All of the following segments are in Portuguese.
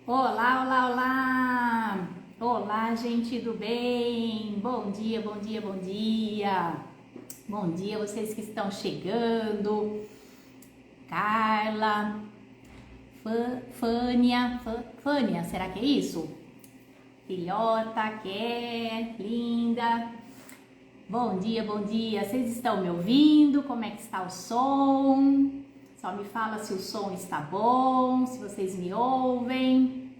Olá, olá, olá! Olá, gente do bem! Bom dia, bom dia, bom dia! Bom dia, vocês que estão chegando. Carla, Fânia, será que é isso? Filhota, linda! Bom dia, bom dia! Vocês estão me ouvindo? Como é que está o som? Só me fala se o som está bom, se vocês me ouvem.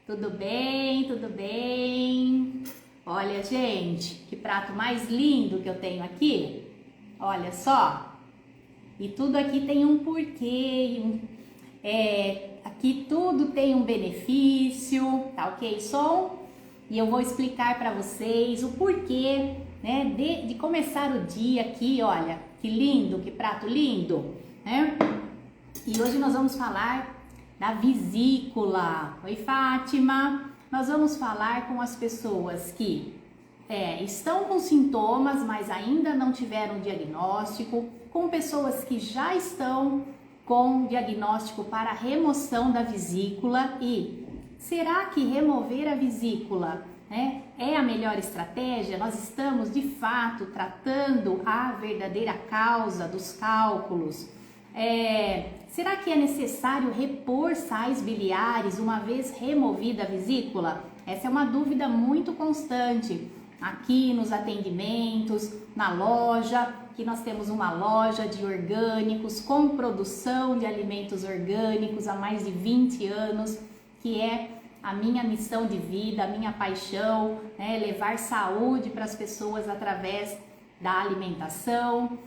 Tudo bem, tudo bem. Olha, gente, que prato mais lindo que eu tenho aqui. Olha só. E tudo aqui tem um porquê. Aqui tudo tem um benefício, tá ok, som? E eu vou explicar para vocês o porquê, né, de começar o dia aqui. Olha, que lindo, que prato lindo, né? E hoje nós vamos falar da vesícula. Oi, Fátima. Nós vamos falar com as pessoas que estão com sintomas, mas ainda não tiveram diagnóstico, com pessoas que já estão com diagnóstico para remoção da vesícula. E será que remover a vesícula é a melhor estratégia? Nós estamos de fato tratando a verdadeira causa dos cálculos? Será que é necessário repor sais biliares uma vez removida a vesícula? Essa é uma dúvida muito constante aqui nos atendimentos, na loja, que nós temos uma loja de orgânicos com produção de alimentos orgânicos há mais de 20 anos, que é a minha missão de vida, a minha paixão, levar saúde para as pessoas através da alimentação.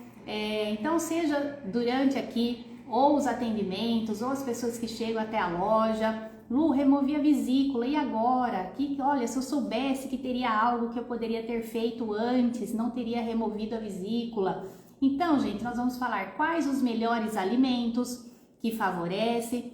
Então, seja durante aqui ou os atendimentos ou as pessoas que chegam até a loja, Lu, removi a vesícula, e agora? Olha, se eu soubesse que teria algo que eu poderia ter feito antes, não teria removido a vesícula. Então, gente, nós vamos falar quais os melhores alimentos que favorecem,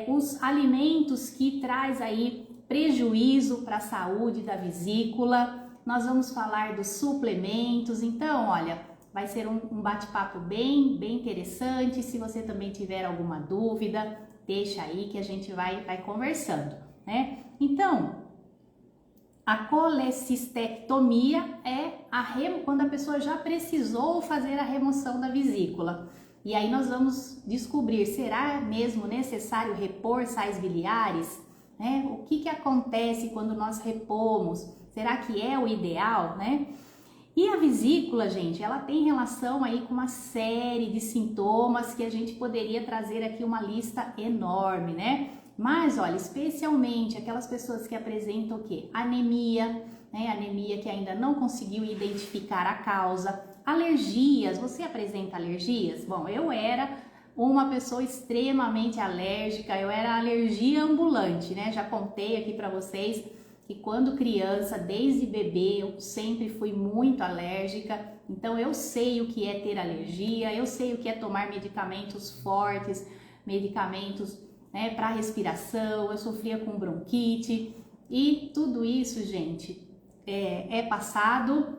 os alimentos que traz aí prejuízo para a saúde da vesícula. Nós vamos falar dos suplementos. Então, olha, vai ser um bate-papo bem interessante. Se você também tiver alguma dúvida, deixa aí que a gente vai conversando, né? Então, a colecistectomia é quando a pessoa já precisou fazer a remoção da vesícula. E aí nós vamos descobrir, será mesmo necessário repor sais biliares? O que acontece quando nós repomos? Será que é o ideal, né? E a vesícula, gente, ela tem relação aí com uma série de sintomas que a gente poderia trazer aqui uma lista enorme, né? Mas, olha, especialmente aquelas pessoas que apresentam o quê? Anemia, anemia que ainda não conseguiu identificar a causa. Alergias, você apresenta alergias? Bom, eu era uma pessoa extremamente alérgica, eu era alergia ambulante, né? Já contei aqui para vocês que quando criança, desde bebê, eu sempre fui muito alérgica, então eu sei o que é ter alergia, eu sei o que é tomar medicamentos fortes, medicamentos para respiração, eu sofria com bronquite, e tudo isso, gente, é passado,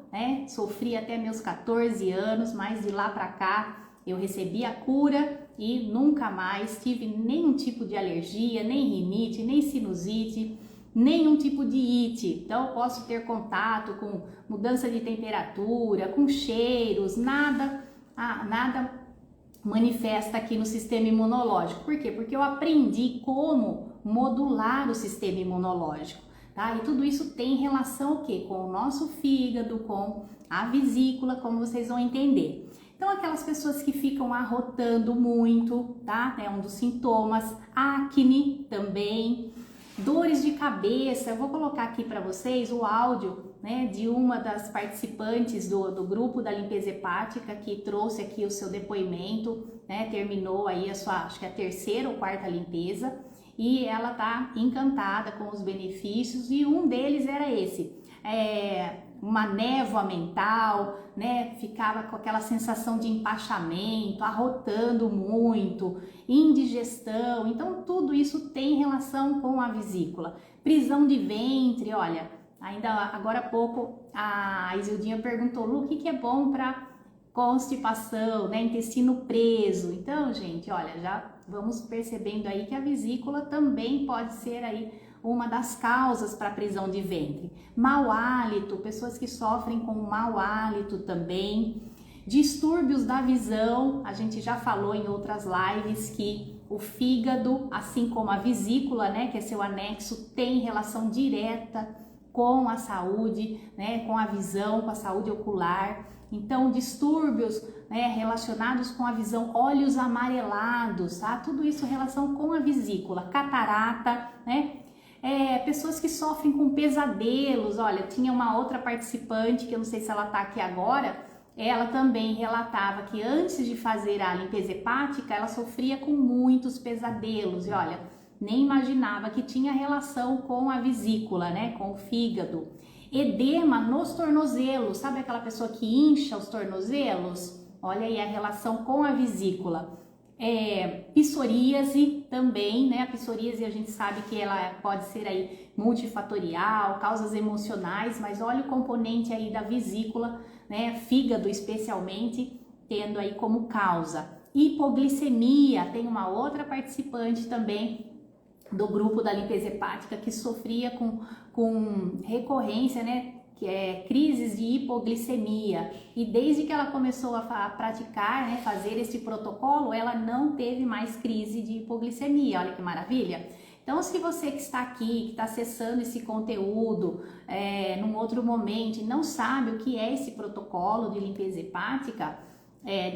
sofri até meus 14 anos, mas de lá para cá eu recebi a cura e nunca mais tive nenhum tipo de alergia, nem rinite, nem sinusite, nenhum tipo de ite. Então eu posso ter contato com mudança de temperatura, com cheiros, nada manifesta aqui no sistema imunológico. Por quê? Porque eu aprendi como modular o sistema imunológico, tá? E tudo isso tem relação o quê? Com o nosso fígado, com a vesícula, como vocês vão entender. Então, aquelas pessoas que ficam arrotando muito, tá? É um dos sintomas. Acne também. Dores de cabeça, eu vou colocar aqui para vocês o áudio, de uma das participantes do grupo da limpeza hepática que trouxe aqui o seu depoimento, terminou aí a sua, acho que a terceira ou quarta limpeza, e ela tá encantada com os benefícios, e um deles era esse, uma névoa mental, ficava com aquela sensação de empachamento, arrotando muito, indigestão. Então tudo isso tem relação com a vesícula. Prisão de ventre, olha, ainda agora há pouco a Isildinha perguntou, Lu, o que é bom para constipação, né? Intestino preso. Então, gente, olha, já vamos percebendo aí que a vesícula também pode ser aí uma das causas para a prisão de ventre. Mau hálito, pessoas que sofrem com mau hálito também. Distúrbios da visão, a gente já falou em outras lives que o fígado, assim como a vesícula, né, que é seu anexo, tem relação direta com a saúde, né, com a visão, com a saúde ocular. Então, distúrbios, né, relacionados com a visão, olhos amarelados, tá? Tudo isso em relação com a vesícula, catarata, né? Pessoas que sofrem com pesadelos. Olha, tinha uma outra participante, que eu não sei se ela tá aqui agora, ela também relatava que antes de fazer a limpeza hepática, ela sofria com muitos pesadelos, e olha, nem imaginava que tinha relação com a vesícula, né, com o fígado. Edema nos tornozelos, sabe aquela pessoa que incha os tornozelos? Olha aí a relação com a vesícula. Psoríase também, né? A psoríase a gente sabe que ela pode ser aí multifatorial, causas emocionais, mas olha o componente aí da vesícula, né? Fígado especialmente, tendo aí como causa. Hipoglicemia, tem uma outra participante também do grupo da limpeza hepática que sofria com recorrência, né? Que é crises de hipoglicemia, e desde que ela começou a praticar, né, fazer esse protocolo, ela não teve mais crise de hipoglicemia. Olha que maravilha! Então, se você que está aqui, que está acessando esse conteúdo num outro momento e não sabe o que é esse protocolo de limpeza hepática,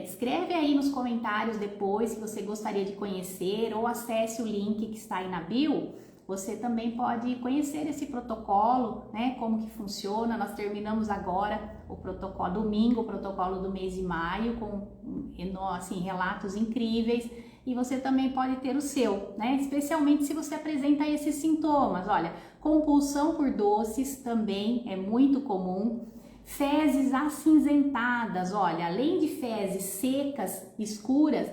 escreve aí nos comentários depois se você gostaria de conhecer, ou acesse o link que está aí na bio. Você também pode conhecer esse protocolo, né? Como que funciona. Nós terminamos agora o protocolo domingo, o protocolo do mês de maio, com assim, relatos incríveis. E você também pode ter o seu, né? Especialmente se você apresenta esses sintomas. Olha, compulsão por doces também é muito comum. Fezes acinzentadas, olha, além de fezes secas, escuras,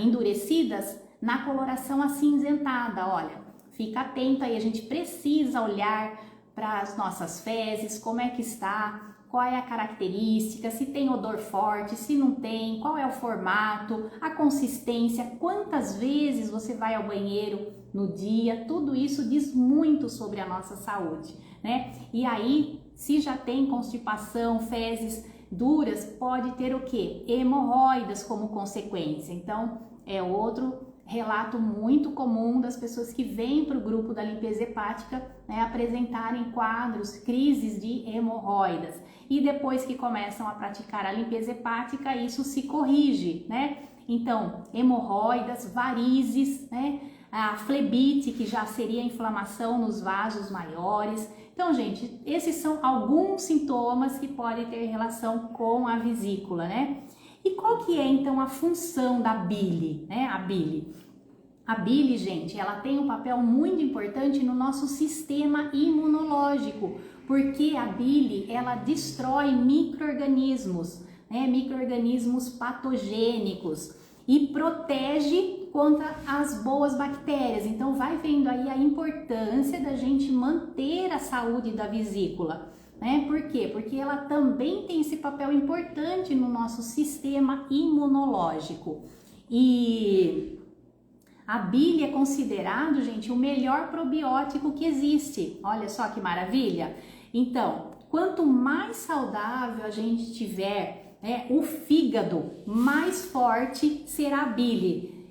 endurecidas, na coloração acinzentada, olha. Fica atento aí, a gente precisa olhar para as nossas fezes, como é que está, qual é a característica, se tem odor forte, se não tem, qual é o formato, a consistência, quantas vezes você vai ao banheiro no dia, tudo isso diz muito sobre a nossa saúde, né? E aí, se já tem constipação, fezes duras, pode ter o quê? Hemorroidas como consequência. Então, é outro relato muito comum das pessoas que vêm para o grupo da limpeza hepática, né, apresentarem quadros, crises de hemorroidas. E depois que começam a praticar a limpeza hepática, isso se corrige, né? Então, hemorroidas, varizes, né? A flebite, que já seria inflamação nos vasos maiores. Então, gente, esses são alguns sintomas que podem ter relação com a vesícula, né? E qual que é, então, a função da bile, né? A bile, gente, ela tem um papel muito importante no nosso sistema imunológico, porque a bile, ela destrói micro-organismos, né? Micro-organismos patogênicos, e protege contra as boas bactérias. Então, vai vendo aí a importância da gente manter a saúde da vesícula. Né? Por quê? Porque ela também tem esse papel importante no nosso sistema imunológico. E a bile é considerado, gente, o melhor probiótico que existe. Olha só que maravilha! Então, quanto mais saudável a gente tiver, né, o fígado, mais forte será a bile.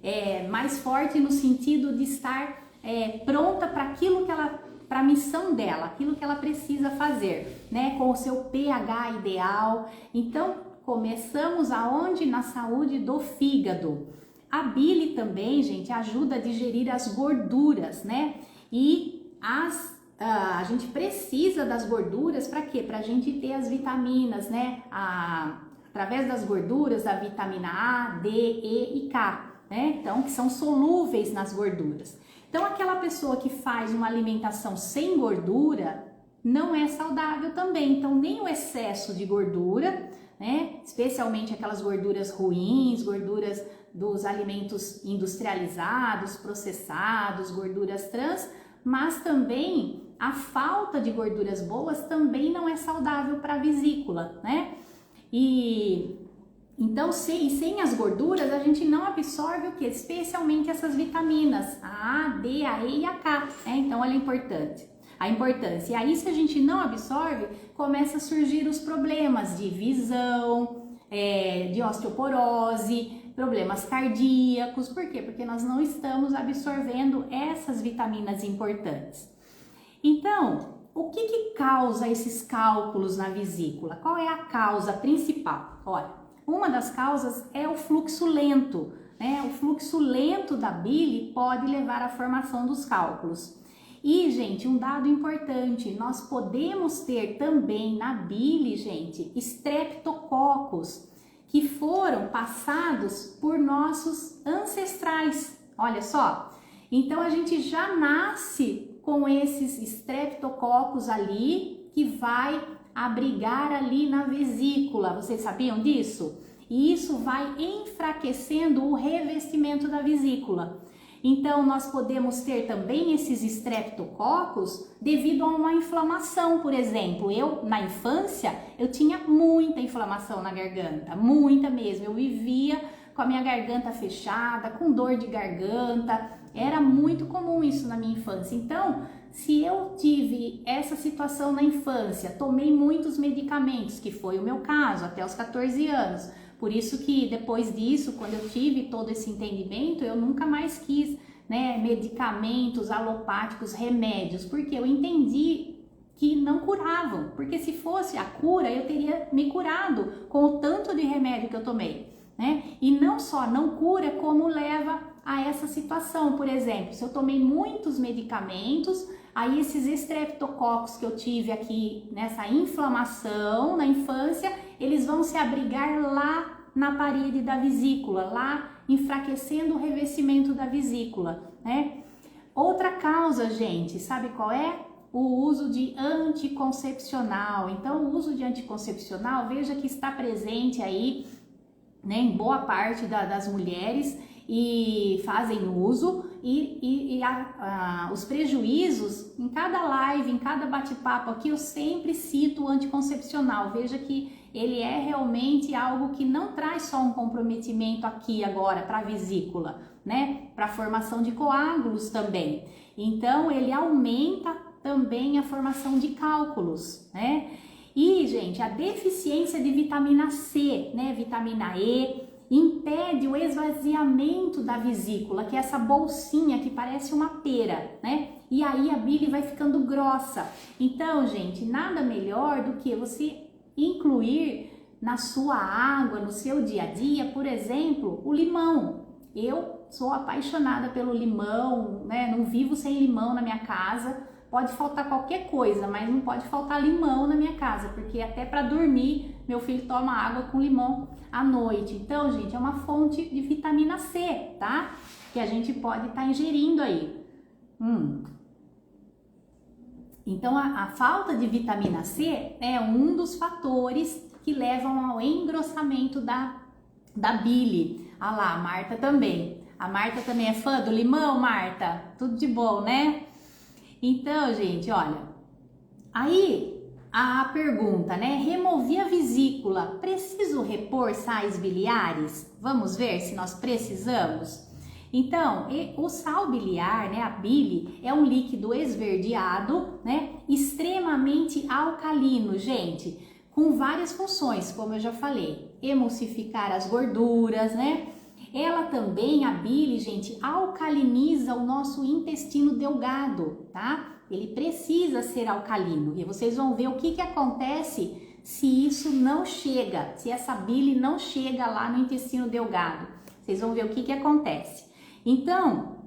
Mais forte no sentido de estar pronta para aquilo que ela, para a missão dela, aquilo que ela precisa fazer, né, com o seu pH ideal. Então, começamos aonde? Na saúde do fígado. A bile também, gente, ajuda a digerir as gorduras, né? E a gente precisa das gorduras para quê? Para a gente ter as vitaminas, né? Através das gorduras, a vitamina A, D, E e K, né? Então, que são solúveis nas gorduras. Então, aquela pessoa que faz uma alimentação sem gordura não é saudável também. Então, nem o excesso de gordura, né? Especialmente aquelas gorduras ruins, gorduras dos alimentos industrializados, processados, gorduras trans, mas também a falta de gorduras boas também não é saudável para a vesícula, né? E Então, sem as gorduras, a gente não absorve o que? Especialmente essas vitaminas, a A, D, a E e a K, né? Então, olha a importância. E aí, se a gente não absorve, começa a surgir os problemas de visão, de osteoporose, problemas cardíacos. Por quê? Porque nós não estamos absorvendo essas vitaminas importantes. Então, o que causa esses cálculos na vesícula? Qual é a causa principal? Olha, uma das causas é o fluxo lento, né? O fluxo lento da bile pode levar à formação dos cálculos. E, gente, um dado importante, nós podemos ter também na bile, gente, estreptococos que foram passados por nossos ancestrais. Olha só, então a gente já nasce com esses estreptococos ali que vai abrigar ali na vesícula. Vocês sabiam disso? E isso vai enfraquecendo o revestimento da vesícula. Então, nós podemos ter também esses estreptococos devido a uma inflamação, por exemplo. Eu, na infância, eu tinha muita inflamação na garganta, muita mesmo. Eu vivia com a minha garganta fechada, com dor de garganta. Era muito comum isso na minha infância. Então, se eu tive essa situação na infância, tomei muitos medicamentos, que foi o meu caso, até os 14 anos. Por isso que depois disso, quando eu tive todo esse entendimento, eu nunca mais quis, né, medicamentos alopáticos, remédios, porque eu entendi que não curavam. Porque se fosse a cura, eu teria me curado com o tanto de remédio que eu tomei, né? E não só não cura, como leva a essa situação. Por exemplo, se eu tomei muitos medicamentos, aí esses estreptococos que eu tive aqui nessa inflamação na infância, eles vão se abrigar lá na parede da vesícula, lá enfraquecendo o revestimento da vesícula, né? Outra causa, gente, sabe qual é? O uso de anticoncepcional. Então, o uso de anticoncepcional, veja que está presente aí, né, em boa parte das mulheres, e fazem uso, os prejuízos, em cada live, em cada bate-papo aqui, eu sempre cito o anticoncepcional. Veja que ele é realmente algo que não traz só um comprometimento aqui agora para a vesícula, né? Para a formação de coágulos também. Então, ele aumenta também a formação de cálculos, né? E, gente, a deficiência de vitamina C, né? Vitamina E, impede o esvaziamento da vesícula, que é essa bolsinha que parece uma pera, né? E aí a bile vai ficando grossa. Então, gente, nada melhor do que você incluir na sua água, no seu dia a dia, por exemplo, o limão. Eu sou apaixonada pelo limão, né? Não vivo sem limão na minha casa. Pode faltar qualquer coisa, mas não pode faltar limão na minha casa, porque até para dormir, meu filho toma água com limão à noite. Então, gente, é uma fonte de vitamina C, tá? Que a gente pode estar ingerindo aí. Então, a falta de vitamina C é um dos fatores que levam ao engrossamento da bile. Ah lá, a Marta também. A Marta também é fã do limão, Marta? Tudo de bom, né? Então, gente, olha, aí a pergunta, né? Removi a vesícula, preciso repor sais biliares? Vamos ver se nós precisamos? Então, o sal biliar, né, a bile, é um líquido esverdeado, né, extremamente alcalino, gente, com várias funções, como eu já falei, emulsificar as gorduras, né? Ela também, a bile, gente, alcaliniza o nosso intestino delgado, tá? Ele precisa ser alcalino e vocês vão ver o que acontece se isso não chega, se essa bile não chega lá no intestino delgado. Vocês vão ver o que acontece. Então,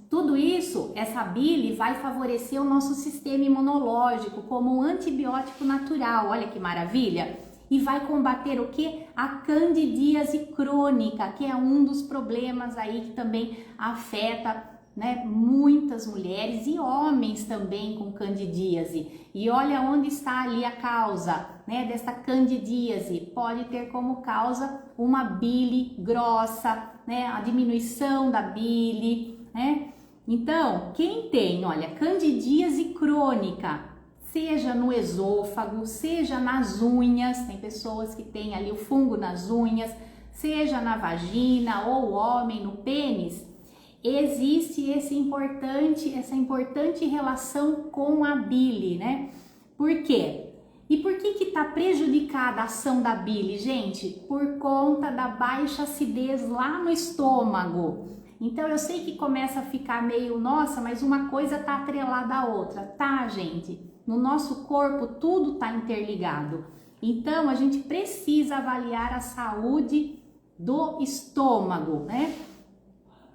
tudo isso, essa bile vai favorecer o nosso sistema imunológico como um antibiótico natural, olha que maravilha! E vai combater o que? A candidíase crônica, que é um dos problemas aí que também afeta, né, muitas mulheres e homens também com candidíase. E olha onde está ali a causa, né, dessa candidíase. Pode ter como causa uma bile grossa, né, a diminuição da bile, né? Então, quem tem, olha, candidíase crônica, seja no esôfago, seja nas unhas, tem pessoas que têm ali o fungo nas unhas, seja na vagina ou homem no pênis, existe essa importante relação com a bile, né? Por quê? E por que está prejudicada a ação da bile, gente? Por conta da baixa acidez lá no estômago. Então eu sei que começa a ficar meio, nossa, mas uma coisa tá atrelada à outra, tá, gente? No nosso corpo tudo tá interligado. Então a gente precisa avaliar a saúde do estômago, né?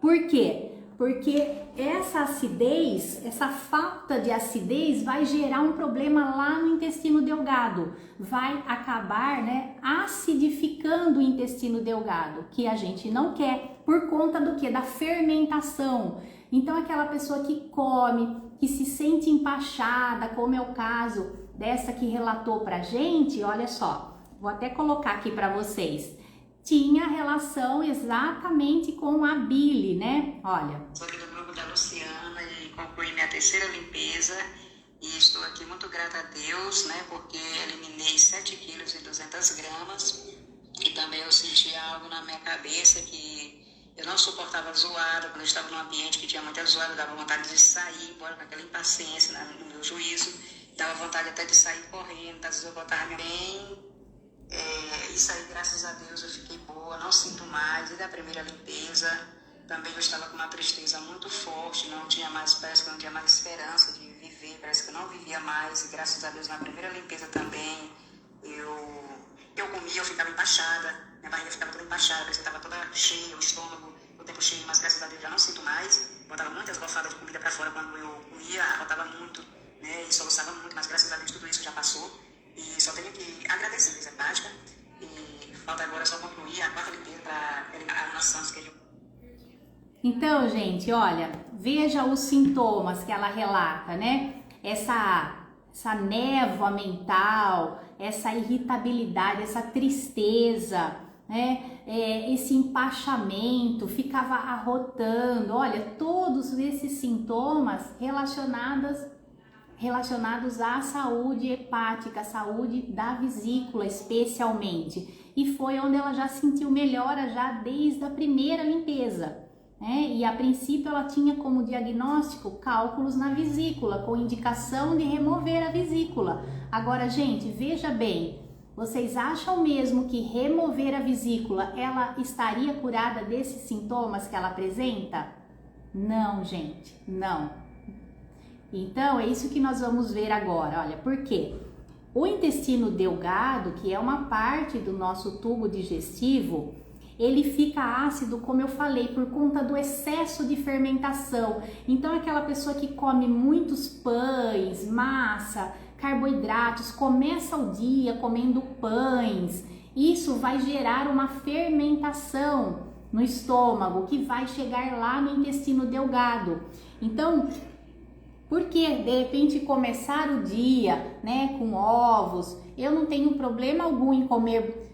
Por quê? Porque essa acidez, essa falta de acidez vai gerar um problema lá no intestino delgado, vai acabar, né, acidificando o intestino delgado, que a gente não quer, por conta do que? Da fermentação. Então aquela pessoa que come, que se sente empachada, como é o caso dessa que relatou pra gente, olha só, vou até colocar aqui para vocês. Tinha relação exatamente com a bile, né? Olha. Sou aqui do grupo da Luciana e concluí minha terceira limpeza e estou aqui muito grata a Deus, né? Porque eliminei 7 quilos e 200 gramas e também eu senti algo na minha cabeça que eu não suportava zoada. Quando eu estava num ambiente que tinha muita zoada, dava vontade de sair, embora com aquela impaciência, né, no meu juízo, dava vontade até de sair correndo, às vezes eu botava bem. Isso aí, graças a Deus, eu fiquei boa, não sinto mais. E da primeira limpeza, também eu estava com uma tristeza muito forte, não tinha mais, parece que eu não tinha mais esperança de viver, parece que eu não vivia mais. E graças a Deus, na primeira limpeza também, eu comia, eu ficava empachada, minha barriga ficava toda empachada, parecia que estava toda cheia, o estômago, o tempo cheio, mas graças a Deus já não sinto mais. Botava muitas golfadas de comida para fora quando eu comia, arrotava muito, né, e soluçava muito, mas graças a Deus tudo isso já passou. E só tenho que agradecer, Luísa Prática. E falta agora só concluir a 4ª limpeza para eliminar a Santos, que Então, gente, olha, veja os sintomas que ela relata, né? Essa névoa mental, essa irritabilidade, essa tristeza, né? Esse empachamento, ficava arrotando. Olha, todos esses sintomas relacionados à saúde hepática, à saúde da vesícula especialmente. E foi onde ela já sentiu melhora já desde a primeira limpeza, né? E a princípio ela tinha como diagnóstico cálculos na vesícula, com indicação de remover a vesícula. Agora, gente, veja bem, vocês acham mesmo que remover a vesícula ela estaria curada desses sintomas que ela apresenta? Não, gente, não. Então, é isso que nós vamos ver agora. Olha, por quê? O intestino delgado, que é uma parte do nosso tubo digestivo, ele fica ácido, como eu falei, por conta do excesso de fermentação. Então, aquela pessoa que come muitos pães, massa, carboidratos, começa o dia comendo pães, isso vai gerar uma fermentação no estômago, que vai chegar lá no intestino delgado. Então, porque de repente começar o dia, né, com ovos, eu não tenho problema algum em comer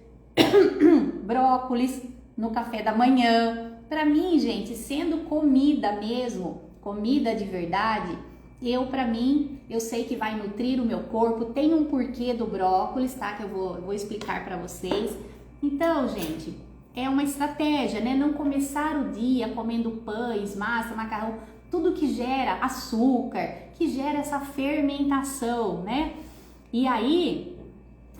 brócolis no café da manhã. Para mim, gente, sendo comida mesmo, comida de verdade, eu sei que vai nutrir o meu corpo. Tem um porquê do brócolis, tá? Que eu vou explicar para vocês. Então, gente, é uma estratégia, né? Não começar o dia comendo pães, massa, macarrão, tudo que gera açúcar, que gera essa fermentação, né? E aí,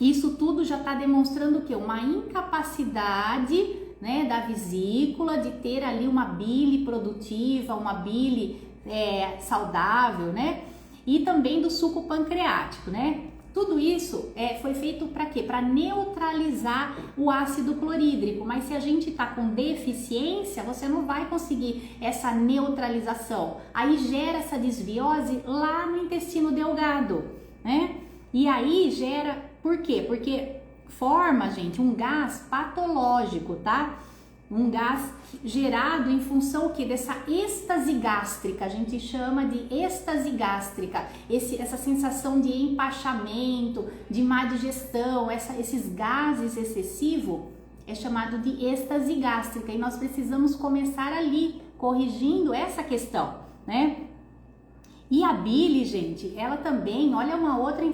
isso tudo já está demonstrando o quê? Uma incapacidade, né, da vesícula de ter ali uma bile produtiva, uma bile saudável, né? E também do suco pancreático, né? Tudo isso foi feito para quê? Para neutralizar o ácido clorídrico, mas se a gente está com deficiência, você não vai conseguir essa neutralização. Aí gera essa desbiose lá no intestino delgado, né? E aí gera, por quê? Porque forma, gente, um gás patológico, tá? Um gás gerado em função o quê? Dessa êxtase gástrica, a gente chama de êxtase gástrica, essa sensação de empachamento, de má digestão, esses gases excessivos é chamado de êxtase gástrica e nós precisamos começar ali, corrigindo essa questão, né? E a bile, gente, ela também, olha uma outra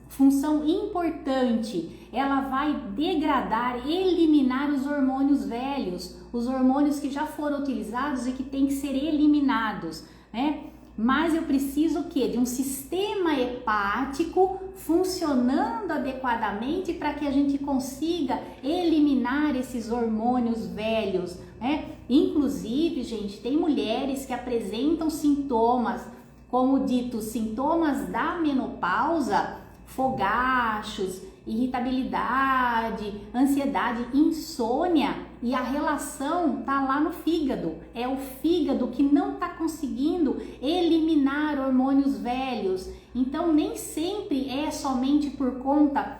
função importante. Ela vai degradar, eliminar os hormônios velhos, os hormônios que já foram utilizados e que têm que ser eliminados, né? Mas eu preciso o quê? De um sistema hepático funcionando adequadamente para que a gente consiga eliminar esses hormônios velhos, né? Inclusive, gente, tem mulheres que apresentam sintomas, como dito, sintomas da menopausa, fogachos, irritabilidade, ansiedade, insônia, e a relação tá lá no fígado. É o fígado que não tá conseguindo eliminar hormônios velhos. Então nem sempre é somente por conta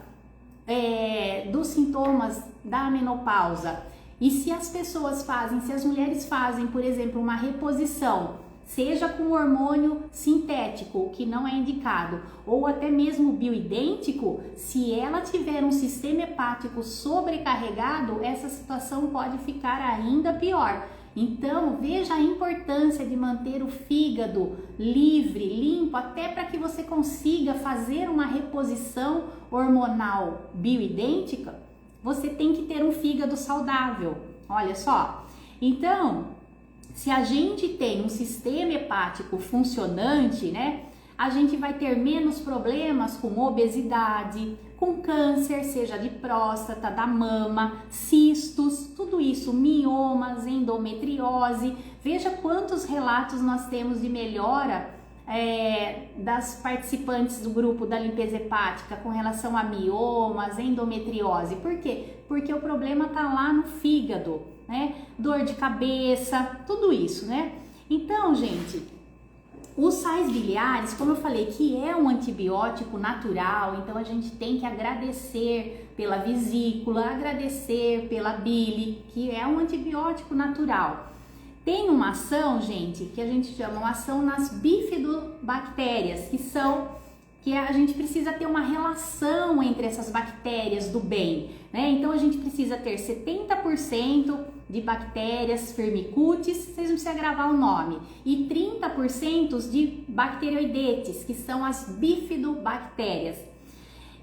dos sintomas da menopausa. E se as pessoas fazem, se as mulheres fazem, por exemplo, uma reposição, seja com hormônio sintético, que não é indicado, ou até mesmo bioidêntico, se ela tiver um sistema hepático sobrecarregado, essa situação pode ficar ainda pior. Então, veja a importância de manter o fígado livre, limpo, até para que você consiga fazer uma reposição hormonal bioidêntica, você tem que ter um fígado saudável. Olha só. Então, se a gente tem um sistema hepático funcionante, né, a gente vai ter menos problemas com obesidade, com câncer, seja de próstata, da mama, cistos, tudo isso, miomas, endometriose. Veja quantos relatos nós temos de melhora das participantes do grupo da limpeza hepática com relação a miomas, endometriose. Por quê? Porque o problema está lá no fígado, né? Dor de cabeça, tudo isso, né? Então, gente, os sais biliares, como eu falei, que é um antibiótico natural, então a gente tem que agradecer pela vesícula, agradecer pela bile, que é um antibiótico natural. Tem uma ação, gente, que a gente chama uma ação nas bifidobactérias, que a gente precisa ter uma relação entre essas bactérias do bem, né? Então a gente precisa ter 70% de bactérias firmicutes, vocês não precisam gravar o nome, e 30% de bacteroidetes, que são as bifidobactérias.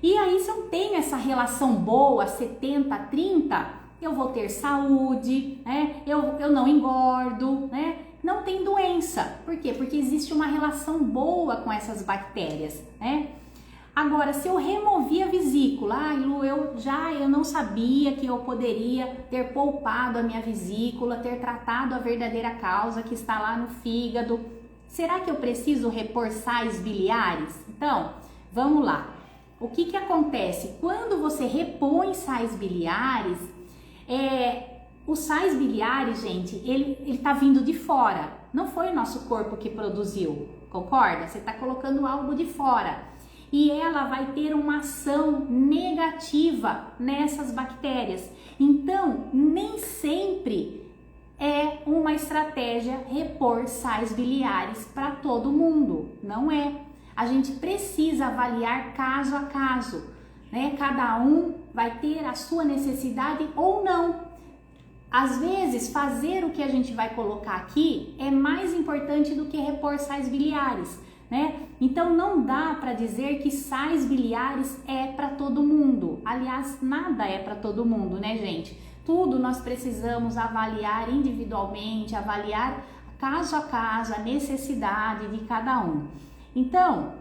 E aí, se eu tenho essa relação boa, 70-30, eu vou ter saúde, né? Eu não engordo, né? Não tem doença. Por quê? Porque existe uma relação boa com essas bactérias, né? Agora, se eu removi a vesícula, Lu, eu não sabia que eu poderia ter poupado a minha vesícula, ter tratado a verdadeira causa que está lá no fígado. Será que eu preciso repor sais biliares? Então, vamos lá. O que acontece? Quando você repõe sais biliares, os sais biliares, gente, ele tá vindo de fora. Não foi o nosso corpo que produziu, concorda? Você está colocando algo de fora. E ela vai ter uma ação negativa nessas bactérias. Então, nem sempre é uma estratégia repor sais biliares para todo mundo. Não é. A gente precisa avaliar caso a caso, né? Cada um vai ter a sua necessidade ou não. Às vezes, fazer o que a gente vai colocar aqui é mais importante do que repor sais biliares, né? Então, não dá para dizer que sais biliares é para todo mundo. Aliás, nada é para todo mundo, né, gente? Tudo nós precisamos avaliar individualmente, avaliar caso a caso, a necessidade de cada um. Então,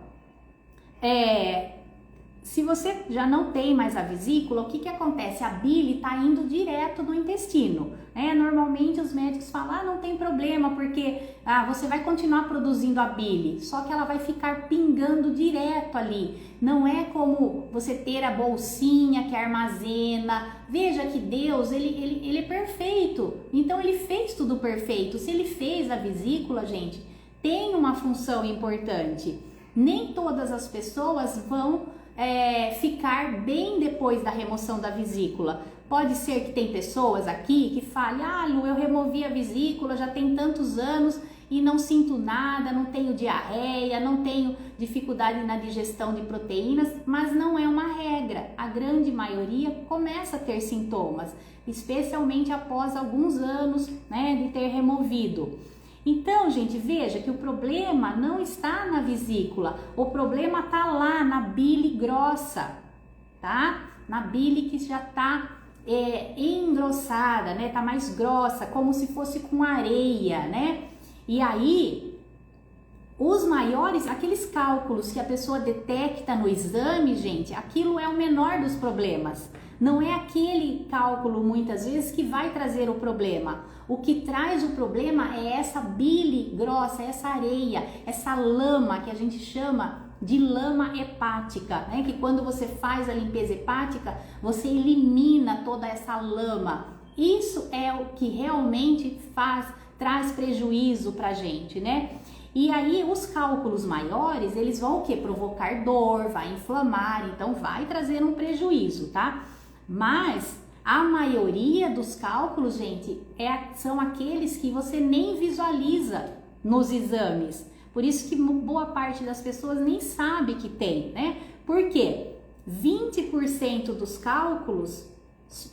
se você já não tem mais a vesícula, o que acontece? A bile está indo direto no intestino, né? Normalmente os médicos falam, não tem problema, porque você vai continuar produzindo a bile, só que ela vai ficar pingando direto ali. Não é como você ter a bolsinha que armazena. Veja que Deus, ele é perfeito, então ele fez tudo perfeito. Se ele fez a vesícula, gente, tem uma função importante. Nem todas as pessoas vão ficar bem depois da remoção da vesícula. Pode ser que tem pessoas aqui que falem, Lu, eu removi a vesícula, já tem tantos anos e não sinto nada, não tenho diarreia, não tenho dificuldade na digestão de proteínas, mas não é uma regra. A grande maioria começa a ter sintomas, especialmente após alguns anos, né, de ter removido. Então, gente, veja que o problema não está na vesícula, o problema está lá na bile grossa, tá? Na bile que já está engrossada, né? Tá mais grossa, como se fosse com areia, né? E aí, os maiores, aqueles cálculos que a pessoa detecta no exame, gente, aquilo é o menor dos problemas. Não é aquele cálculo, muitas vezes, que vai trazer o problema. O que traz o problema é essa bile grossa, essa areia, essa lama que a gente chama de lama hepática, né? Que quando você faz a limpeza hepática, você elimina toda essa lama. Isso é o que realmente traz prejuízo pra gente, né? E aí os cálculos maiores, eles vão o quê? Provocar dor, vai inflamar, então vai trazer um prejuízo, tá? Mas a maioria dos cálculos, gente, são aqueles que você nem visualiza nos exames. Por isso que boa parte das pessoas nem sabe que tem, né? Por quê? 20% dos cálculos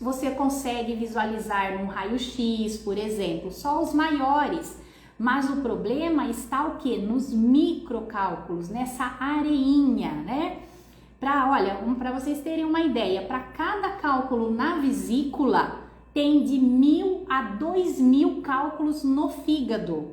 você consegue visualizar num raio-x, por exemplo, só os maiores. Mas o problema está o quê? Nos microcálculos, nessa areinha, né? Para vocês terem uma ideia, para cada cálculo na vesícula, tem de 1.000 a 2.000 cálculos no fígado,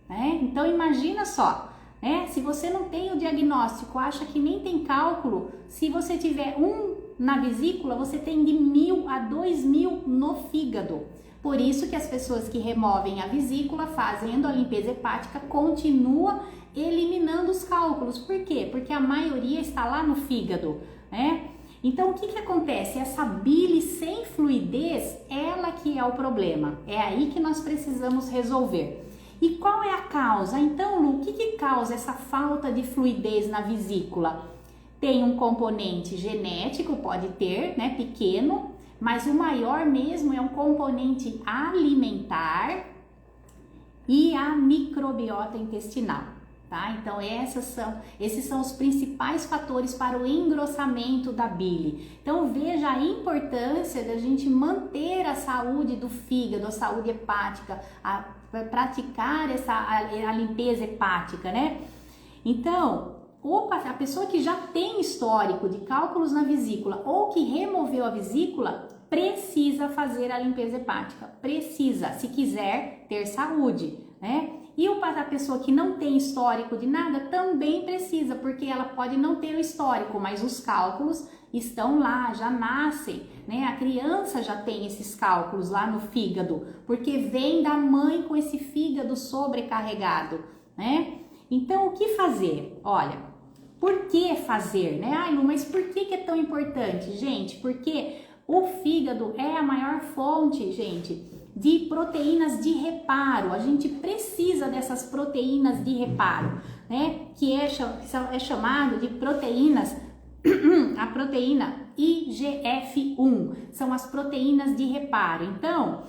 né? Então imagina só, né? Se você não tem o diagnóstico, acha que nem tem cálculo, se você tiver um na vesícula, você tem de 1.000 a 2.000 no fígado. Por isso que as pessoas que removem a vesícula, fazendo a limpeza hepática, continua eliminando os cálculos. Por quê? Porque a maioria está lá no fígado, né? Então, o que acontece? Essa bile sem fluidez, ela que é o problema. É aí que nós precisamos resolver. E qual é a causa? Então, Lu, o que causa essa falta de fluidez na vesícula? Tem um componente genético, pode ter, né, pequeno, mas o maior mesmo é um componente alimentar e a microbiota intestinal, tá? Então esses são os principais fatores para o engrossamento da bile. Então veja a importância da gente manter a saúde do fígado, a saúde hepática, praticar a limpeza hepática, né? Então, a pessoa que já tem histórico de cálculos na vesícula ou que removeu a vesícula, precisa fazer a limpeza hepática, precisa, se quiser ter saúde, né? E a pessoa que não tem histórico de nada também precisa, porque ela pode não ter o histórico, mas os cálculos estão lá, já nascem, né? A criança já tem esses cálculos lá no fígado, porque vem da mãe com esse fígado sobrecarregado, né? Então, o que fazer? Olha, por que fazer, né? Ai, Lu, mas por que é tão importante, gente? Porque o fígado é a maior fonte, gente, de proteínas de reparo. A gente precisa dessas proteínas de reparo, né? Que é chamado de proteínas, a proteína IGF-1, são as proteínas de reparo. Então,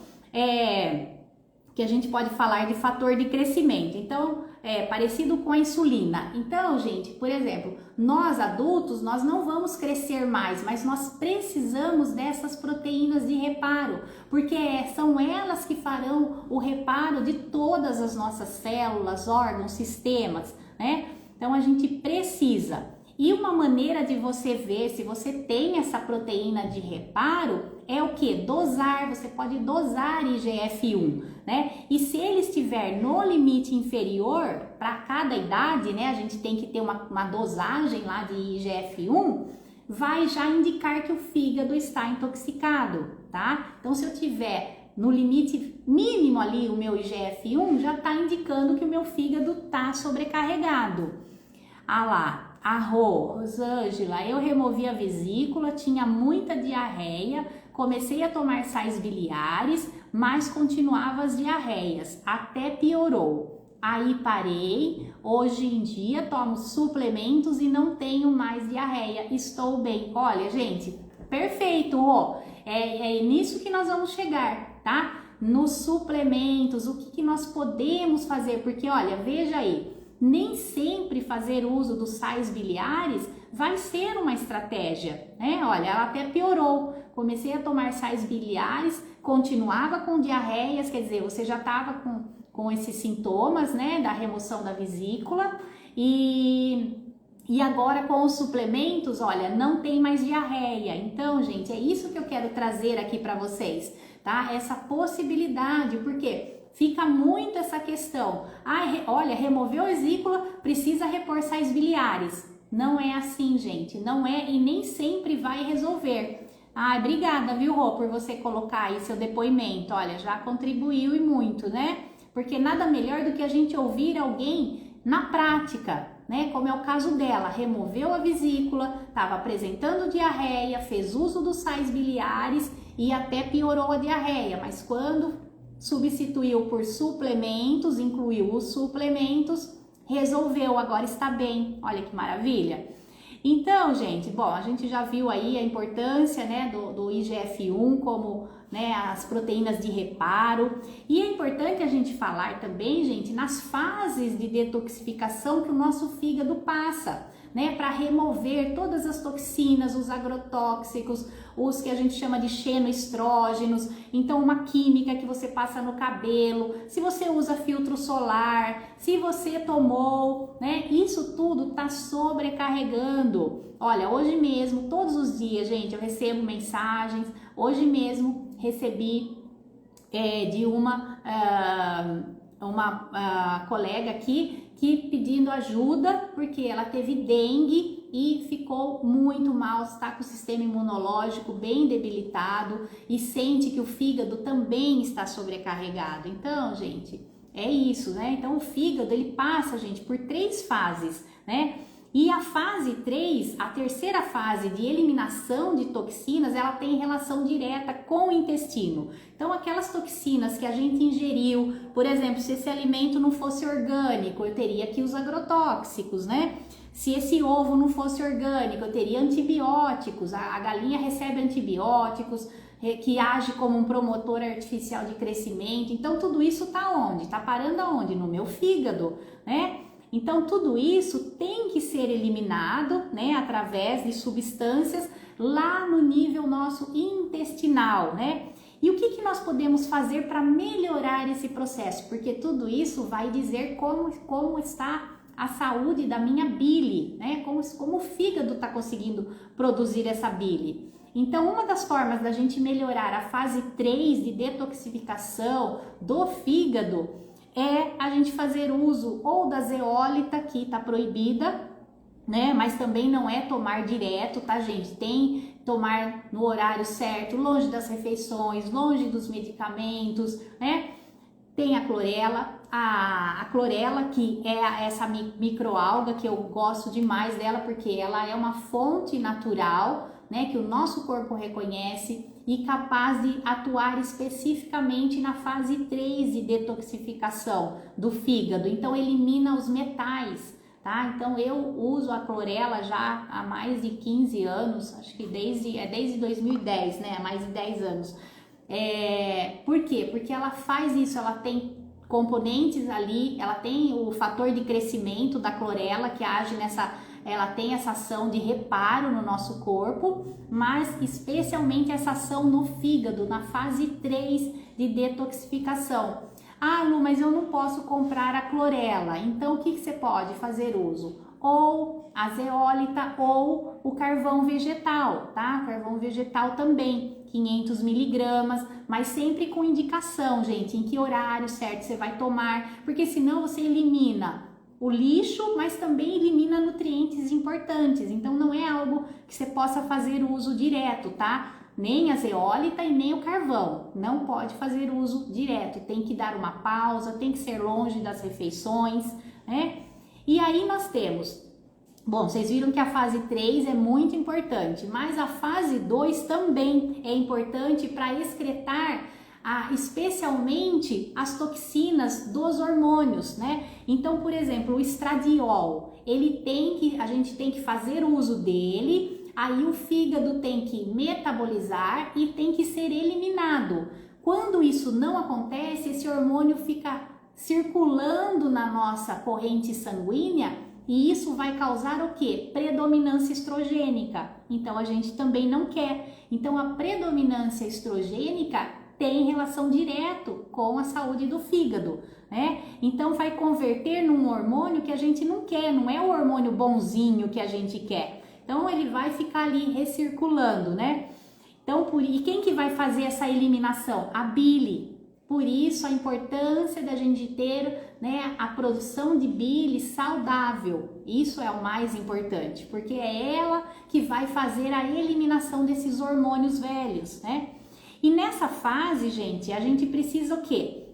que a gente pode falar de fator de crescimento. Então, parecido com a insulina. Então, gente, por exemplo, nós adultos, nós não vamos crescer mais, mas nós precisamos dessas proteínas de reparo, porque são elas que farão o reparo de todas as nossas células, órgãos, sistemas, né? Então, a gente precisa. E uma maneira de você ver se você tem essa proteína de reparo é o que? Dosar, você pode dosar IGF-1, né? E se ele estiver no limite inferior, para cada idade, né? A gente tem que ter uma dosagem lá de IGF-1, vai já indicar que o fígado está intoxicado, tá? Então, se eu tiver no limite mínimo ali o meu IGF-1, já está indicando que o meu fígado está sobrecarregado. Ah lá. A Rosângela, eu removi a vesícula, tinha muita diarreia, comecei a tomar sais biliares, mas continuava as diarreias, até piorou. Aí parei, hoje em dia tomo suplementos e não tenho mais diarreia, estou bem. Olha, gente, perfeito, Rô. É nisso que nós vamos chegar, tá? Nos suplementos, o que nós podemos fazer, porque olha, veja aí, nem sempre fazer uso dos sais biliares vai ser uma estratégia, né? Olha, ela até piorou. Comecei a tomar sais biliares, continuava com diarreias, quer dizer, você já estava com esses sintomas, né, da remoção da vesícula. E agora com os suplementos, olha, não tem mais diarreia. Então, gente, é isso que eu quero trazer aqui para vocês, tá? Essa possibilidade, porque fica muito essa questão. Olha, removeu a vesícula, precisa repor sais biliares. Não é assim, gente, não é, e nem sempre vai resolver. Obrigada, viu, Rô, por você colocar aí seu depoimento. Olha, já contribuiu e muito, né? Porque nada melhor do que a gente ouvir alguém na prática, né? Como é o caso dela, removeu a vesícula, estava apresentando diarreia, fez uso dos sais biliares e até piorou a diarreia, mas quando substituiu por suplementos, incluiu os suplementos, resolveu, agora está bem. Olha que maravilha. Então, gente, bom, a gente já viu aí a importância, né, do IGF-1 como, né, as proteínas de reparo. E é importante a gente falar também, gente, nas fases de detoxificação que o nosso fígado passa, né, para remover todas as toxinas, os agrotóxicos, os que a gente chama de xenoestrógenos. Então, uma química que você passa no cabelo, se você usa filtro solar, se você tomou, né, isso tudo tá sobrecarregando. Olha, hoje mesmo, todos os dias, gente, eu recebo mensagens. Hoje mesmo recebi de uma colega aqui que pedindo ajuda porque ela teve dengue e ficou muito mal, está com o sistema imunológico bem debilitado e sente que o fígado também está sobrecarregado. Então, gente, é isso, né? Então o fígado ele passa, gente, por 3 fases, né? E a fase 3, a terceira fase de eliminação de toxinas, ela tem relação direta com o intestino. Então, aquelas toxinas que a gente ingeriu, por exemplo, se esse alimento não fosse orgânico, eu teria aqui os agrotóxicos, né? Se esse ovo não fosse orgânico, eu teria antibióticos. A galinha recebe antibióticos, que age como um promotor artificial de crescimento. Então, tudo isso tá onde? Tá parando aonde? No meu fígado, né? Então, tudo isso tem que ser eliminado, né, através de substâncias lá no nível nosso intestinal, né? E o que nós podemos fazer para melhorar esse processo? Porque tudo isso vai dizer como está a saúde da minha bile, né? Como o fígado está conseguindo produzir essa bile. Então, uma das formas da gente melhorar a fase 3 de detoxificação do fígado é a gente fazer uso ou da zeólita, que está proibida, né? Mas também não é tomar direto, tá, gente? Tem tomar no horário certo, longe das refeições, longe dos medicamentos, né? Tem a clorela, a clorela, que é essa microalga que eu gosto demais dela, porque ela é uma fonte natural, né, que o nosso corpo reconhece e capaz de atuar especificamente na fase 3 de detoxificação do fígado. Então, elimina os metais, tá? Então, eu uso a clorela já há mais de 15 anos, acho que desde 2010, né? Há mais de 10 anos. Por quê? Porque ela faz isso, ela tem componentes ali, ela tem o fator de crescimento da clorela que age ela tem essa ação de reparo no nosso corpo, mas especialmente essa ação no fígado, na fase 3 de detoxificação. Lu, mas eu não posso comprar a clorela, então o que você pode fazer uso? Ou a zeólita ou o carvão vegetal, tá? Carvão vegetal também, 500 miligramas, mas sempre com indicação, gente, em que horário certo você vai tomar, porque senão você elimina o lixo, mas também elimina nutrientes importantes. Então não é algo que você possa fazer uso direto, tá? Nem a zeólita e nem o carvão. Não pode fazer uso direto. Tem que dar uma pausa, tem que ser longe das refeições, né? E aí nós temos, bom, vocês viram que a fase 3 é muito importante, mas a fase 2 também é importante para excretar especialmente as toxinas dos hormônios, né? Então, por exemplo, o estradiol, a gente tem que fazer uso dele, aí o fígado tem que metabolizar e tem que ser eliminado. Quando isso não acontece, esse hormônio fica circulando na nossa corrente sanguínea e isso vai causar o quê? Predominância estrogênica. Então, a gente também não quer. Então, a predominância estrogênica tem relação direto com a saúde do fígado, né? Então vai converter num hormônio que a gente não quer, não é o hormônio bonzinho que a gente quer. Então ele vai ficar ali recirculando, né? Então, e quem que vai fazer essa eliminação? A bile. Por isso a importância da gente ter, né, a produção de bile saudável. Isso é o mais importante, porque é ela que vai fazer a eliminação desses hormônios velhos, né? E nessa fase, gente, a gente precisa o quê?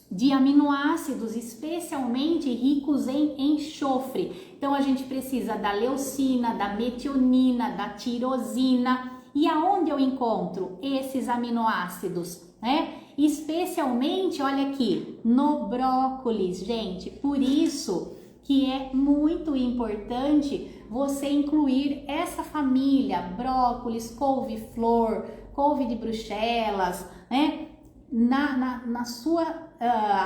De aminoácidos, especialmente ricos em enxofre. Então a gente precisa da leucina, da metionina, da tirosina. E aonde eu encontro esses aminoácidos, né? Especialmente, olha aqui, no brócolis, gente. Por isso que é muito importante você incluir essa família, brócolis, couve-flor, couve de Bruxelas, né? Na sua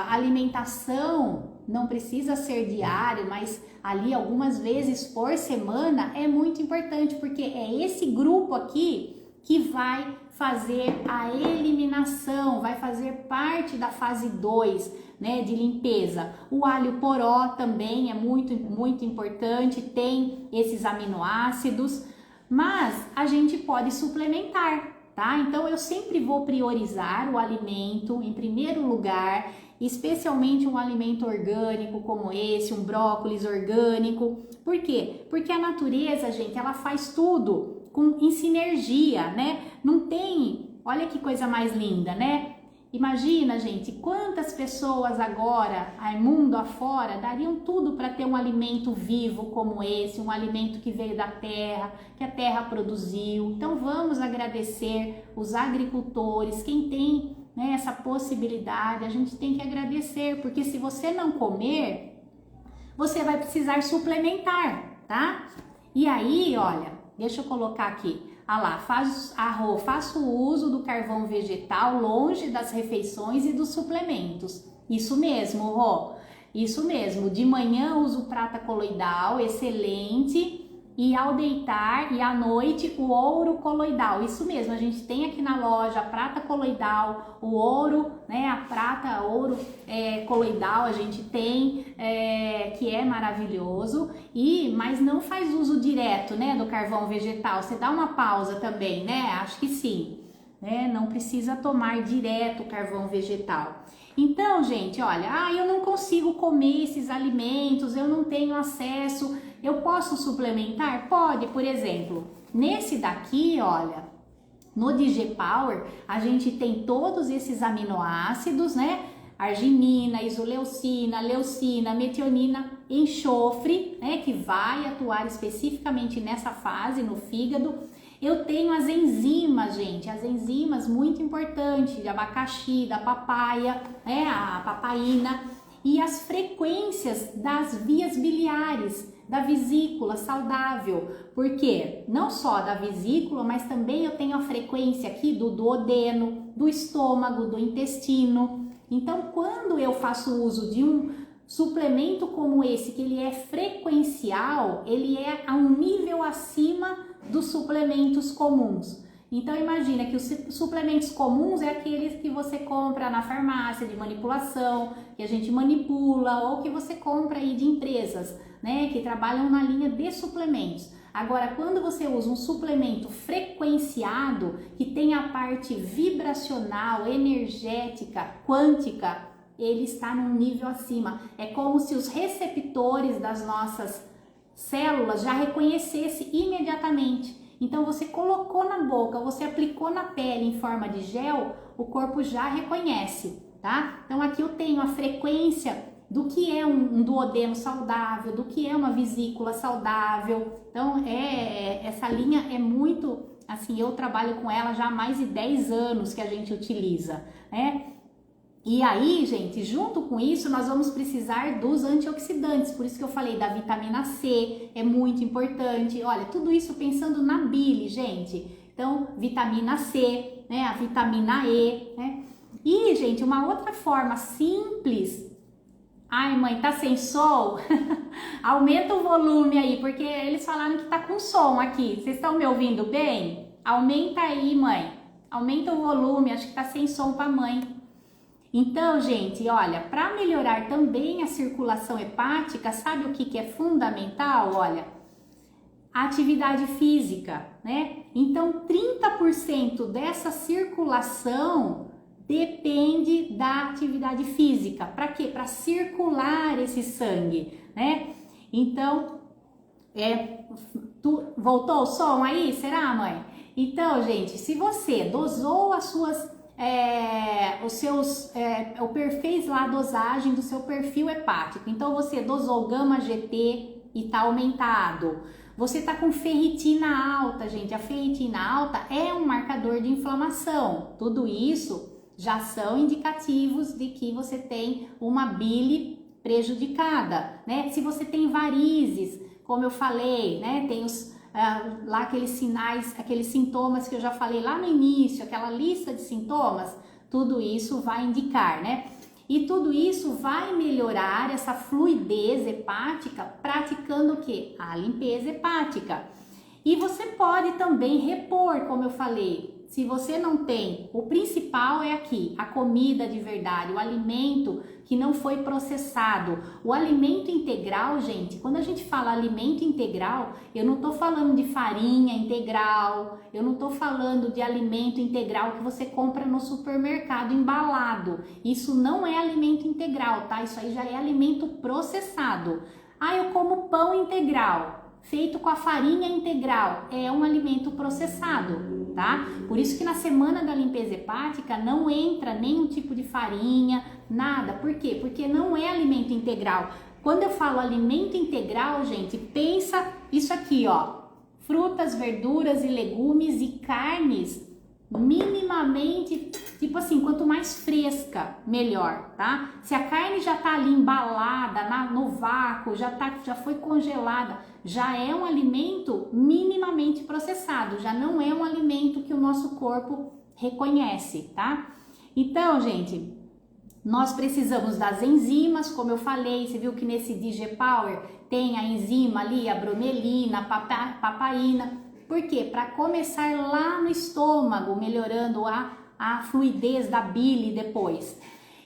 alimentação. Não precisa ser diário, mas ali algumas vezes por semana é muito importante, porque é esse grupo aqui que vai fazer a eliminação, vai fazer parte da fase 2, né, de limpeza. O alho poró também é muito importante, tem esses aminoácidos, mas a gente pode suplementar, tá? Então eu sempre vou priorizar o alimento em primeiro lugar, especialmente um alimento orgânico como esse, um brócolis orgânico. Por quê? Porque a natureza, gente, ela faz tudo em sinergia, né? Não tem, olha que coisa mais linda, né? Imagina, gente, quantas pessoas agora, mundo afora, dariam tudo para ter um alimento vivo como esse, um alimento que veio da terra, que a terra produziu. Então vamos agradecer os agricultores, quem tem, né, essa possibilidade, a gente tem que agradecer, porque se você não comer, você vai precisar suplementar, tá? E aí, olha, deixa eu colocar aqui, lá, faço o uso do carvão vegetal longe das refeições e dos suplementos. Isso mesmo, Rô, isso mesmo, de manhã uso prata coloidal, excelente. E ao deitar e à noite o ouro coloidal, isso mesmo, a gente tem aqui na loja a prata coloidal, o ouro, né, a prata ouro coloidal a gente tem, que é maravilhoso, mas não faz uso direto, né, do carvão vegetal, você dá uma pausa também, né, acho que sim, né, não precisa tomar direto o carvão vegetal. Então, gente, olha, eu não consigo comer esses alimentos, eu não tenho acesso. Eu posso suplementar? Pode, por exemplo, nesse daqui, olha, no DigePower, a gente tem todos esses aminoácidos, né? Arginina, isoleucina, leucina, metionina, enxofre, né? Que vai atuar especificamente nessa fase, no fígado. Eu tenho as enzimas, gente, as enzimas muito importantes, de abacaxi, da papaya, né? A papaina. E as frequências das vias biliares, da vesícula saudável, porque não só da vesícula, mas também eu tenho a frequência aqui do duodeno, do estômago, do intestino. Então, quando eu faço uso de um suplemento como esse, que ele é frequencial, ele é a um nível acima dos suplementos comuns. Então imagina que os suplementos comuns é aqueles que você compra na farmácia de manipulação, que a gente manipula, ou que você compra aí de empresas, né, que trabalham na linha de suplementos. Agora, quando você usa um suplemento frequenciado, que tem a parte vibracional, energética, quântica, ele está num nível acima. É como se os receptores das nossas células já reconhecessem imediatamente. Então você colocou na boca, você aplicou na pele em forma de gel, o corpo já reconhece, tá? Então aqui eu tenho a frequência do que é um duodeno saudável, do que é uma vesícula saudável. Então essa linha é muito, assim, eu trabalho com ela já há mais de 10 anos que a gente utiliza, né? E aí, gente, junto com isso, nós vamos precisar dos antioxidantes, por isso que eu falei da vitamina C, é muito importante. Olha, tudo isso pensando na bile, gente. Então, vitamina C, né, a vitamina E, né? E, gente, uma outra forma simples. Ai, mãe, tá sem som? Aumenta o volume aí, porque eles falaram que tá com som aqui. Vocês estão me ouvindo bem? Aumenta aí, mãe. Aumenta o volume, acho que tá sem som pra mãe. Então, gente, olha, para melhorar também a circulação hepática, sabe o que é fundamental? Olha, a atividade física, né? Então, 30% dessa circulação depende da atividade física. Para quê? Para circular esse sangue, né? Então, voltou o som aí? Será, mãe? Então, gente, se você dosou as suas fez lá a dosagem do seu perfil hepático, então você dosou gama GT e tá aumentado, você tá com ferritina alta, gente, a ferritina alta é um marcador de inflamação, tudo isso já são indicativos de que você tem uma bile prejudicada, né? Se você tem varizes, como eu falei, né, tem lá aqueles sinais, aqueles sintomas que eu já falei lá no início, aquela lista de sintomas, tudo isso vai indicar, né? E tudo isso vai melhorar essa fluidez hepática praticando o quê? A limpeza hepática. E você pode também repor, como eu falei, se você não tem, o principal é aqui, a comida de verdade, o alimento que não foi processado. O alimento integral, gente, quando a gente fala alimento integral, eu não tô falando de farinha integral, eu não tô falando de alimento integral que você compra no supermercado embalado. Isso não é alimento integral, tá? Isso aí já é alimento processado. Ah, eu como pão integral, feito com a farinha integral, é um alimento processado, tá? Por isso que na semana da limpeza hepática não entra nenhum tipo de farinha, nada. Por quê? Porque não é alimento integral. Quando eu falo alimento integral, gente, pensa isso aqui, ó. Frutas, verduras e legumes e carnes minimamente, tipo assim, quanto mais fresca, melhor, tá? Se a carne já tá ali embalada no vácuo, já foi congelada, já é um alimento minimamente processado, já não é um alimento que o nosso corpo reconhece, tá? Então, gente, nós precisamos das enzimas, como eu falei, você viu que nesse DigePower tem a enzima ali, a bromelina, a papaina. Por quê? Para começar lá no estômago, melhorando a fluidez da bile depois.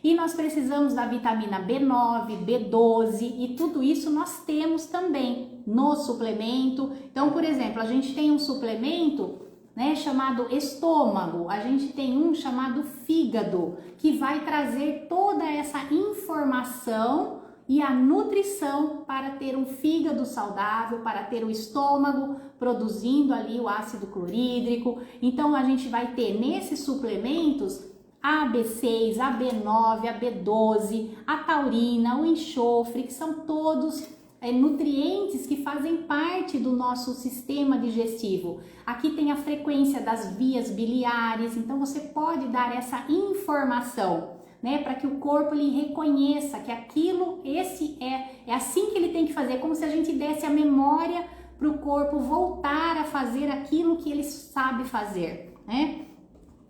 E nós precisamos da vitamina B9, B12 e tudo isso nós temos também no suplemento. Então, por exemplo, a gente tem um suplemento, né, chamado estômago, a gente tem um chamado fígado, que vai trazer toda essa informação e a nutrição para ter um fígado saudável, para ter o estômago produzindo ali o ácido clorídrico. Então a gente vai ter nesses suplementos a B6, a B9, a B12, a taurina, o enxofre, que são todos nutrientes que fazem parte do nosso sistema digestivo. Aqui tem a frequência das vias biliares, então você pode dar essa informação, né, para que o corpo ele reconheça que aquilo, é assim que ele tem que fazer, como se a gente desse a memória para o corpo voltar a fazer aquilo que ele sabe fazer, né?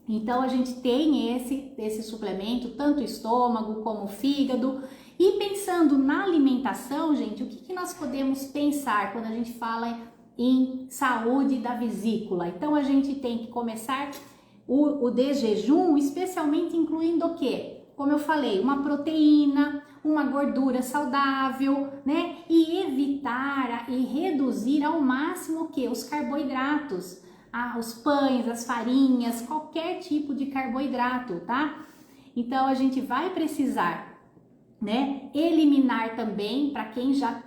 Então a gente tem esse suplemento, tanto o estômago como o fígado. E pensando na alimentação, gente, o que nós podemos pensar quando a gente fala em saúde da vesícula? Então a gente tem que começar o de jejum, especialmente incluindo o quê? Como eu falei, uma proteína, uma gordura saudável, né? E evitar e reduzir ao máximo o quê? Os carboidratos, os pães, as farinhas, qualquer tipo de carboidrato, tá? Então a gente vai precisar, né, eliminar também, para quem já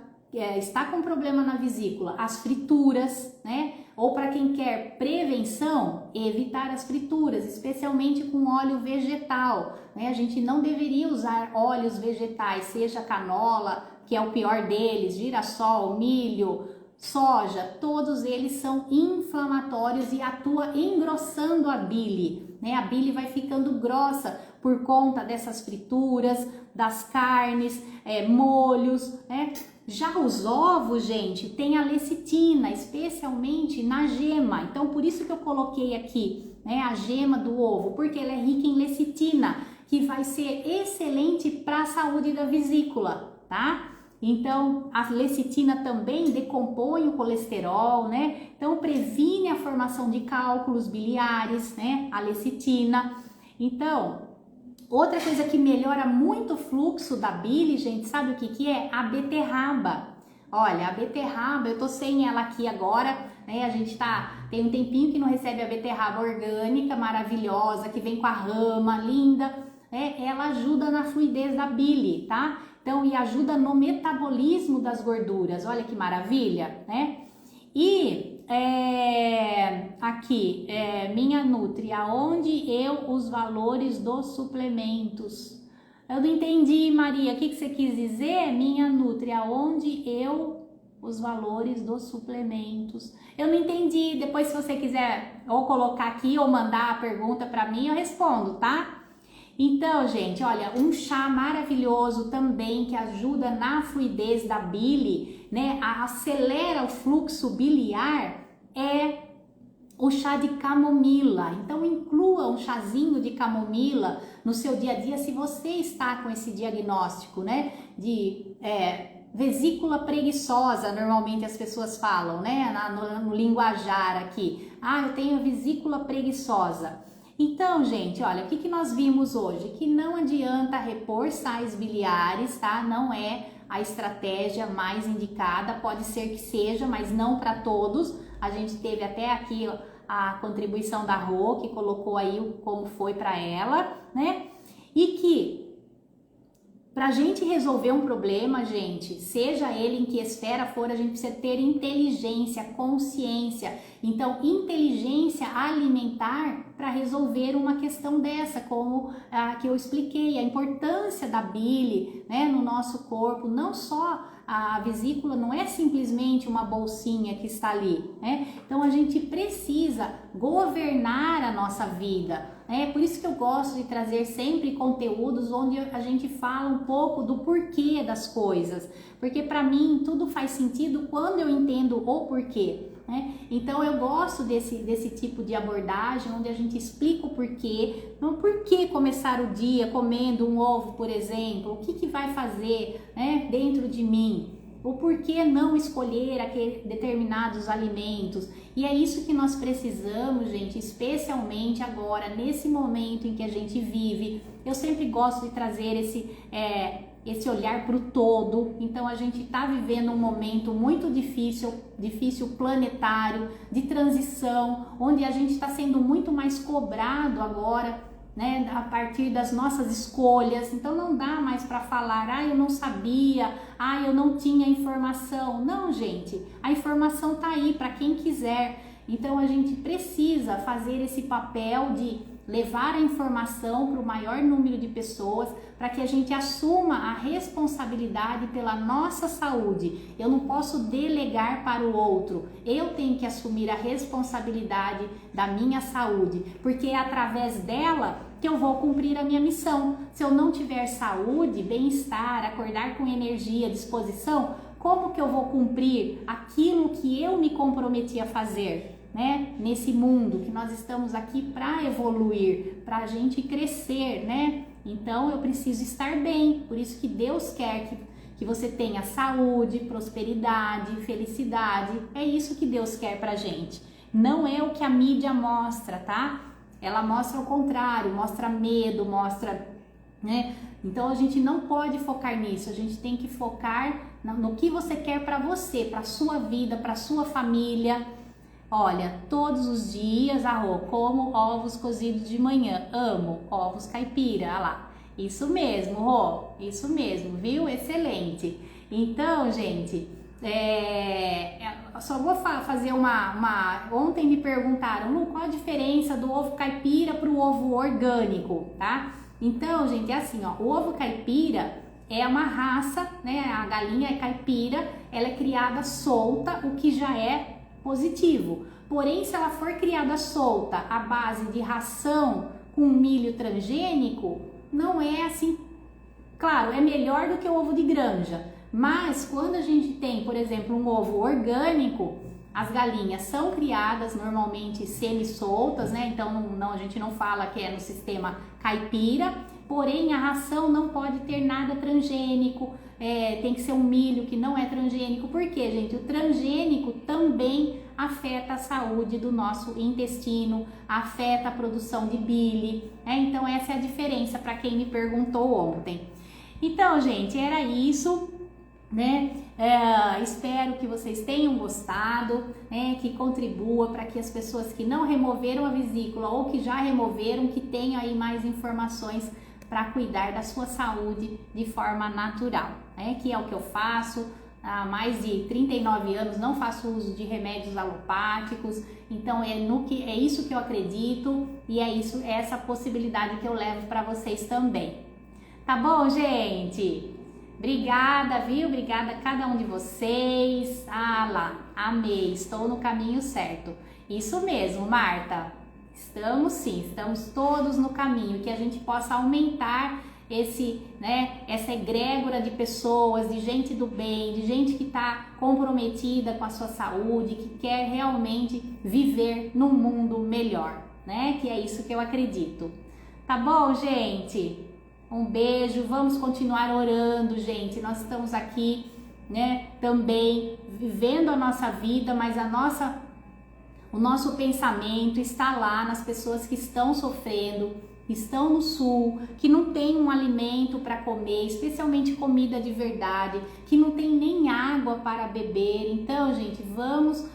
está com problema na vesícula, as frituras, né? Ou para quem quer prevenção, evitar as frituras, especialmente com óleo vegetal, né? A gente não deveria usar óleos vegetais, seja canola, que é o pior deles, girassol, milho, soja, todos eles são inflamatórios e atuam engrossando a bile, né? A bile vai ficando grossa por conta dessas frituras, das carnes, molhos, né? Já os ovos, gente, tem a lecitina, especialmente na gema. Então, por isso que eu coloquei aqui, né, a gema do ovo, porque ela é rica em lecitina, que vai ser excelente para a saúde da vesícula, tá? Então, a lecitina também decompõe o colesterol, né? Então, previne a formação de cálculos biliares, né? A lecitina. Então, outra coisa que melhora muito o fluxo da bile, gente, sabe o que que é? A beterraba. Olha, a beterraba, eu tô sem ela aqui agora, né? A gente tem um tempinho que não recebe a beterraba orgânica, maravilhosa, que vem com a rama, linda, né? Ela ajuda na fluidez da bile, tá? Então, e ajuda no metabolismo das gorduras, olha que maravilha, né? E aqui, minha Nutri, aonde os valores dos suplementos? Eu não entendi, Maria, o que você quis dizer? Minha Nutri, aonde os valores dos suplementos? Eu não entendi, depois se você quiser ou colocar aqui ou mandar a pergunta para mim, eu respondo, tá? Então, gente, olha, um chá maravilhoso também que ajuda na fluidez da bile, né? Acelera o fluxo biliar é o chá de camomila. Então, inclua um chazinho de camomila no seu dia a dia se você está com esse diagnóstico, né? De vesícula preguiçosa, normalmente as pessoas falam, né? No linguajar aqui. Ah, eu tenho vesícula preguiçosa. Então, gente, olha, o que nós vimos hoje? Que não adianta repor sais biliares, tá? Não é a estratégia mais indicada, pode ser que seja, mas não para todos. A gente teve até aqui a contribuição da Rô, que colocou aí como foi para ela, né? E que pra gente resolver um problema, gente, seja ele em que esfera for, a gente precisa ter inteligência, consciência. Então, inteligência alimentar para resolver uma questão dessa, como a que eu expliquei, a importância da bile, né, no nosso corpo. Não só a vesícula não é simplesmente uma bolsinha que está ali, né? Então, a gente precisa governar a nossa vida. É por isso que eu gosto de trazer sempre conteúdos onde a gente fala um pouco do porquê das coisas, porque para mim tudo faz sentido quando eu entendo o porquê, né? Então eu gosto desse tipo de abordagem onde a gente explica o porquê, não porquê começar o dia comendo um ovo, por exemplo, o que vai fazer, né, dentro de mim. O porquê não escolher determinados alimentos. E é isso que nós precisamos, gente, especialmente agora, nesse momento em que a gente vive. Eu sempre gosto de trazer esse olhar para o todo. Então a gente está vivendo um momento muito difícil planetário, de transição, onde a gente está sendo muito mais cobrado agora, né, a partir das nossas escolhas. Então não dá mais para falar, eu não sabia, eu não tinha informação. Não, gente, a informação tá aí para quem quiser. Então a gente precisa fazer esse papel de levar a informação para o maior número de pessoas, para que a gente assuma a responsabilidade pela nossa saúde. Eu não posso delegar para o outro, eu tenho que assumir a responsabilidade da minha saúde, porque é através dela que eu vou cumprir a minha missão. Se eu não tiver saúde, bem-estar, acordar com energia, disposição, como que eu vou cumprir aquilo que eu me comprometi a fazer? Né? Nesse mundo que nós estamos aqui para evoluir, para a gente crescer, né? Então eu preciso estar bem, por isso que Deus quer que você tenha saúde, prosperidade, felicidade. É isso que Deus quer pra gente. Não é o que a mídia mostra, tá? Ela mostra o contrário, mostra medo, mostra, né? Então a gente não pode focar nisso, a gente tem que focar no que você quer para você, para sua vida, para sua família. Olha, todos os dias, como ovos cozidos de manhã, amo ovos caipira, olha lá. Isso mesmo, Rô, isso mesmo, viu? Excelente. Então, gente, só vou fazer Ontem me perguntaram, Lu, qual a diferença do ovo caipira para o ovo orgânico, tá? Então, gente, é assim, ó, o ovo caipira é uma raça, né? A galinha é caipira, ela é criada solta, o que já é positivo. Porém, se ela for criada solta à base de ração com milho transgênico, não é assim. Claro, é melhor do que o ovo de granja, mas quando a gente tem, por exemplo, um ovo orgânico, as galinhas são criadas normalmente semi-soltas, né? Então a gente não fala que é no sistema caipira, Porém, a ração não pode ter nada transgênico, tem que ser um milho que não é transgênico. Por quê, gente? O transgênico também afeta a saúde do nosso intestino, afeta a produção de bile, então essa é a diferença para quem me perguntou ontem. Então, gente, era isso, né? Espero que vocês tenham gostado, né? Que contribua para que as pessoas que não removeram a vesícula ou que já removeram, que tenham aí mais informações para cuidar da sua saúde de forma natural, né? Que é o que eu faço há mais de 39 anos, não faço uso de remédios alopáticos, então é isso que eu acredito e é essa possibilidade que eu levo para vocês também. Tá bom, gente? Obrigada, viu? Obrigada a cada um de vocês. Ah lá, amei, estou no caminho certo. Isso mesmo, Marta. Estamos sim, estamos todos no caminho, que a gente possa aumentar essa egrégora de pessoas, de gente do bem, de gente que está comprometida com a sua saúde, que quer realmente viver num mundo melhor, né? Que é isso que eu acredito. Tá bom, gente? Um beijo, vamos continuar orando, gente. Nós estamos aqui, né, também vivendo a nossa vida, mas o nosso pensamento está lá nas pessoas que estão sofrendo, estão no sul, que não tem um alimento para comer, especialmente comida de verdade, que não tem nem água para beber. Então, gente, vamos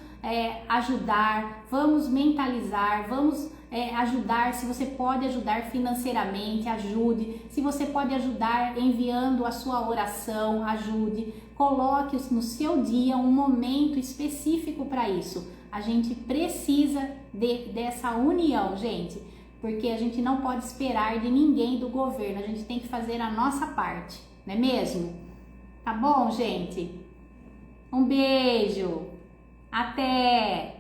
ajudar, vamos mentalizar, vamos ajudar. Se você pode ajudar financeiramente, ajude. Se você pode ajudar enviando a sua oração, ajude. Coloque no seu dia um momento específico para isso. A gente precisa dessa união, gente, porque a gente não pode esperar de ninguém do governo, a gente tem que fazer a nossa parte, não é mesmo? Tá bom, gente? Um beijo, até!